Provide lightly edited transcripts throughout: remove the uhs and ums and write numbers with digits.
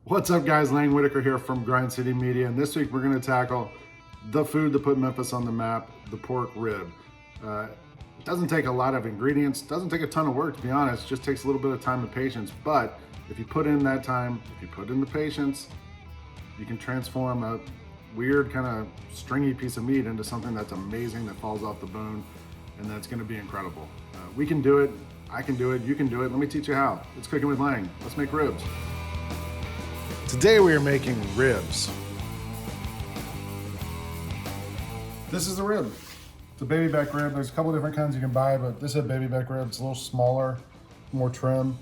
What's up, guys? Lane Whitaker here from Grind City Media, and this week we're going to tackle the food that put Memphis on the map, the pork rib. It doesn't take a lot of ingredients, doesn't take a ton of work, to be honest, just takes a little bit of time and patience. But if you put in that time, if you put in the patience, you can transform a weird kind of stringy piece of meat into something that's amazing, that falls off the bone, and that's going to be incredible. We can do it, I can do it, you can do it. Let me teach you how. It's Cooking with Lang. Let's make ribs. Today we are making ribs. This is a rib. It's a baby back rib. There's a couple different kinds you can buy, but this is a baby back rib. It's a little smaller, more trim.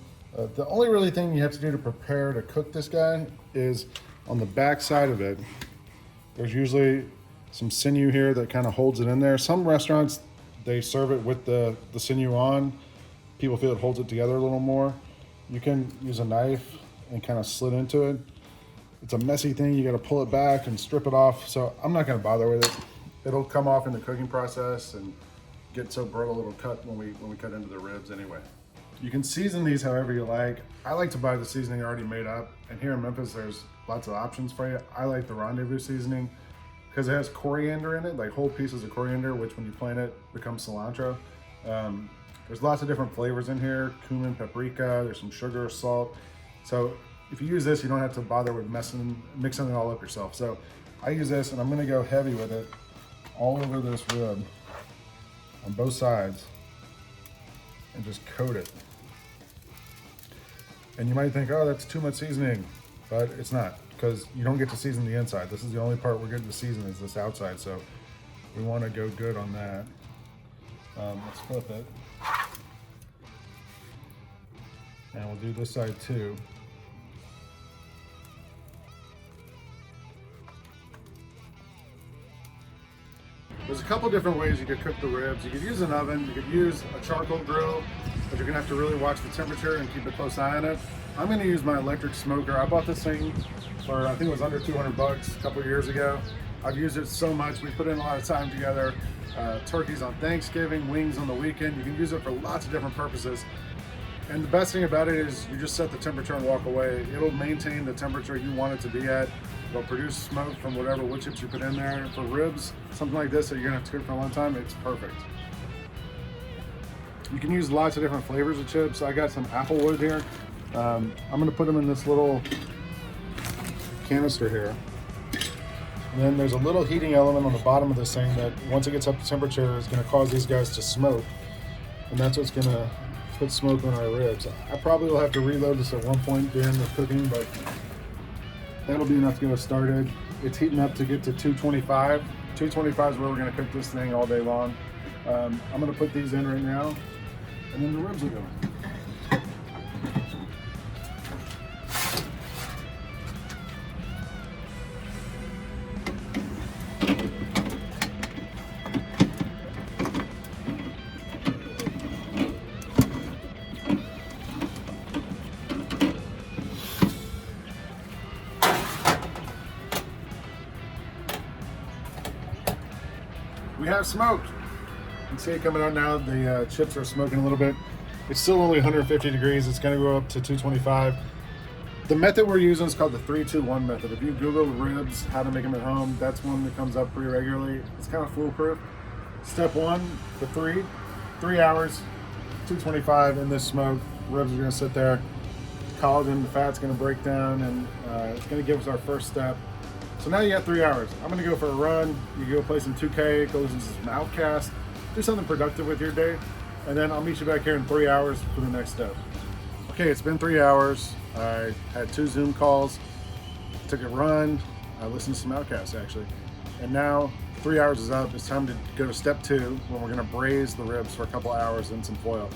The only really thing you have to do to prepare to cook this guy is on the back side of it, there's usually some sinew here that kind of holds it in there. Some restaurants, they serve it with the sinew on. People feel it holds it together a little more. You can use a knife and kind of slit into it. It's a messy thing. You got to pull it back and strip it off. So I'm not going to bother with it. It'll come off in the cooking process and get so brittle it'll cut when we cut into the ribs anyway. You can season these however you like. I like to buy the seasoning already made up. And here in Memphis, there's lots of options for you. I like the Rendezvous Seasoning because it has coriander in it, like whole pieces of coriander, which when you plant it becomes cilantro. There's lots of different flavors in here, cumin, paprika, there's some sugar, salt. So if you use this, you don't have to bother with mixing it all up yourself. So I use this, and I'm gonna go heavy with it all over this rib on both sides and just coat it. And you might think, oh, that's too much seasoning, but it's not, because you don't get to season the inside. This is the only part we're getting to season is this outside. So we wanna go good on that. Let's flip it. And we'll do this side too. There's a couple different ways you could cook the ribs. You could use an oven, you could use a charcoal grill, but you're gonna have to really watch the temperature and keep a close eye on it. I'm gonna use my electric smoker. I bought this thing for, I think it was under 200 bucks a couple years ago. I've used it so much. We put in a lot of time together. Turkeys on Thanksgiving, wings on the weekend. You can use it for lots of different purposes. And the best thing about it is you just set the temperature and walk away. It'll maintain the temperature you want it to be at. It'll produce smoke from whatever wood chips you put in there. For ribs, something like this that you're gonna have to cook for a long time, it's perfect. You can use lots of different flavors of chips. I got some apple wood here. I'm gonna put them in this little canister here. And then there's a little heating element on the bottom of this thing that once it gets up to temperature is gonna cause these guys to smoke. And that's what's gonna put smoke on our ribs. I probably will have to reload this at one point during the cooking, but that'll be enough to get us started. It's heating up to get to 225. 225 is where we're gonna cook this thing all day long. I'm gonna put these in right now, and then the ribs will go in. We have smoked. You can see it coming out now. The chips are smoking a little bit. It's still only 150 degrees. It's gonna go up to 225. The method we're using is called the 3-2-1 method. If you Google ribs, how to make them at home, that's one that comes up pretty regularly. It's kind of foolproof. Step one, the 3 hours, 225 in this smoke. Ribs are gonna sit there. Collagen, the fat's gonna break down, and it's gonna give us our first step. So now you got 3 hours. I'm gonna go for a run. You can go play some 2K, go listen to some Outcast, do something productive with your day, and then I'll meet you back here in 3 hours for the next step. Okay, it's been 3 hours. I had 2 Zoom calls, took a run, I listened to some Outcast actually. And now 3 hours is up. It's time to go to step 2, when we're gonna braise the ribs for a couple hours in some foil.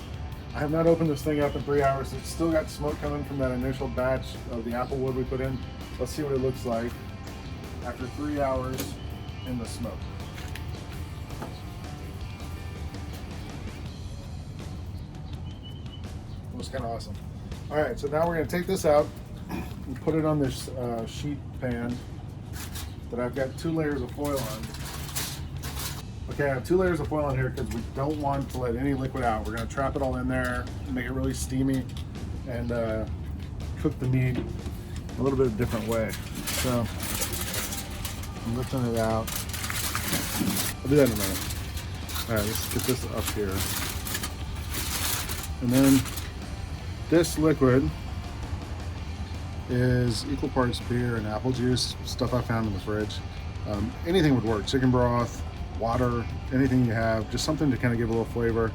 I have not opened this thing up in 3 hours. It's still got smoke coming from that initial batch of the apple wood we put in. Let's see what it looks like after 3 hours in the smoke. It was kind of awesome. All right, so now we're gonna take this out and put it on this sheet pan that I've got 2 layers of foil on. Okay, I have 2 layers of foil on here because we don't want to let any liquid out. We're gonna trap it all in there and make it really steamy and cook the meat a little bit of a different way. So I'm lifting it out. I'll do that in a minute. All right, let's get this up here. And then this liquid is equal parts beer and apple juice, stuff I found in the fridge. Anything would work, chicken broth, water, anything you have, just something to kind of give a little flavor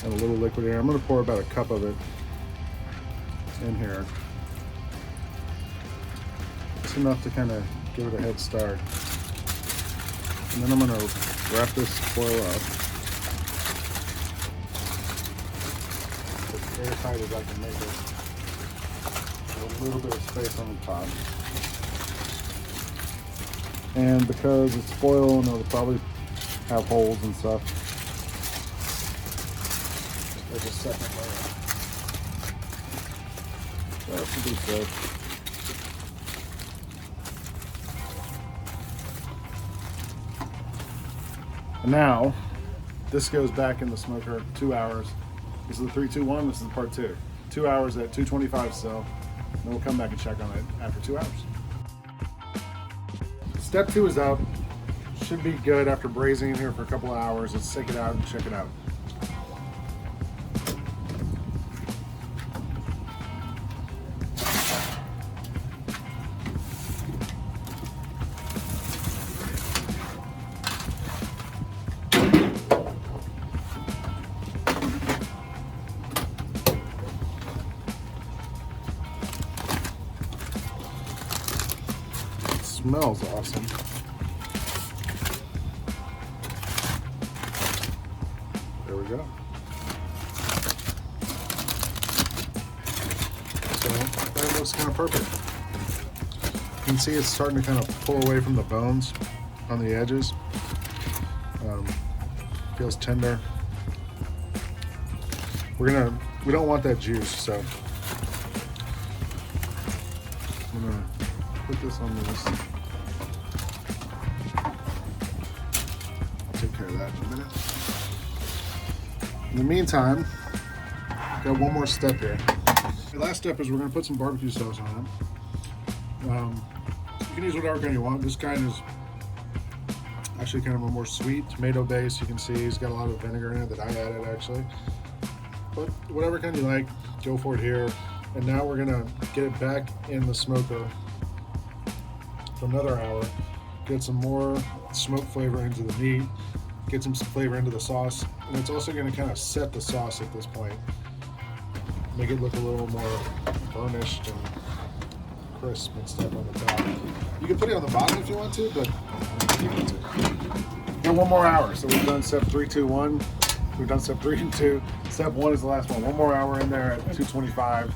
and a little liquid here. I'm gonna pour about a cup of it in here. It's enough to kind of give it a head start. And then I'm gonna wrap this foil up as airtight as I can make it. A little bit of space on the top. And because it's foil and it'll probably have holes and stuff, there's a second layer. So that should be good. And now, this goes back in the smoker 2 hours. This is the 3, 2, 1, this is part 2. 2 hours at 225 still. Then we'll come back and check on it after 2 hours. Step 2 is out. Should be good after braising in here for a couple of hours. Let's take it out and check it out. Smells awesome. There we go. So that looks kind of perfect. You can see it's starting to kind of pull away from the bones on the edges. Feels tender. We don't want that juice, so I'm gonna put this on this. Take care of that in a minute. In the meantime, got one more step here. The last step is we're going to put some barbecue sauce on it. You can use whatever kind you want. This kind is actually kind of a more sweet tomato base. You can see it's got a lot of vinegar in it that I added actually. But whatever kind you like, go for it here. And now we're going to get it back in the smoker for another hour. Get some more smoke flavor into the meat, get some flavor into the sauce, and it's also going to kind of set the sauce at this point. Make it look a little more burnished and crisp and stuff on the top. You can put it on the bottom if you want to, but you want to. Got one more hour, so we've done step 3, 2, 1. We've done step 3 and 2. Step 1 is the last one. One more hour in there at 225,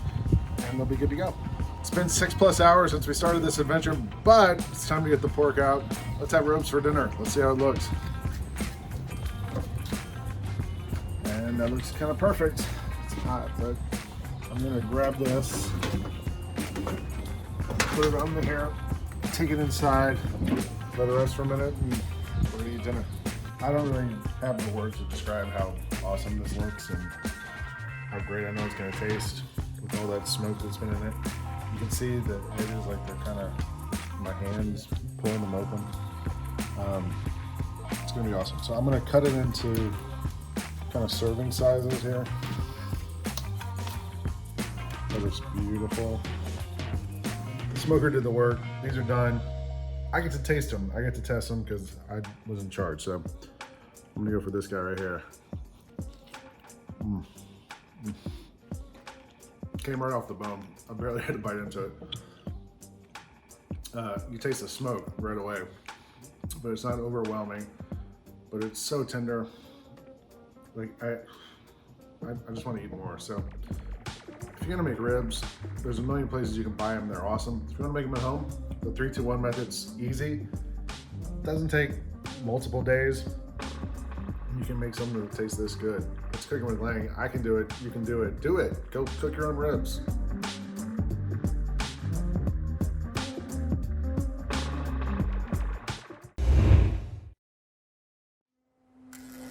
and they'll be good to go. It's been 6+ hours since we started this adventure, but it's time to get the pork out. Let's have ribs for dinner. Let's see how it looks. And that looks kind of perfect. It's hot, but I'm gonna grab this, put it on here, take it inside, let it rest for a minute, and we're gonna eat dinner. I don't really have the words to describe how awesome this looks and how great I know it's gonna taste with all that smoke that's been in it. You can see the edges, like they're kind of, my hands pulling them open. It's gonna be awesome. So I'm gonna cut it into kind of serving sizes here. That looks beautiful. The smoker did the work. These are done. I get to taste them. I get to test them because I was in charge. So I'm gonna go for this guy right here. Came right off the bone. I barely had to bite into it. You taste the smoke right away, but it's not overwhelming, but it's so tender. Like I just want to eat more. So if you're gonna make ribs, there's a million places you can buy them. They're awesome. If you want to make them at home, the 3, 2, 1 method's easy. Doesn't take multiple days. You can make something that tastes this good. It's cooking with Lang. I can do it. You can do it. Do it. Go cook your own ribs.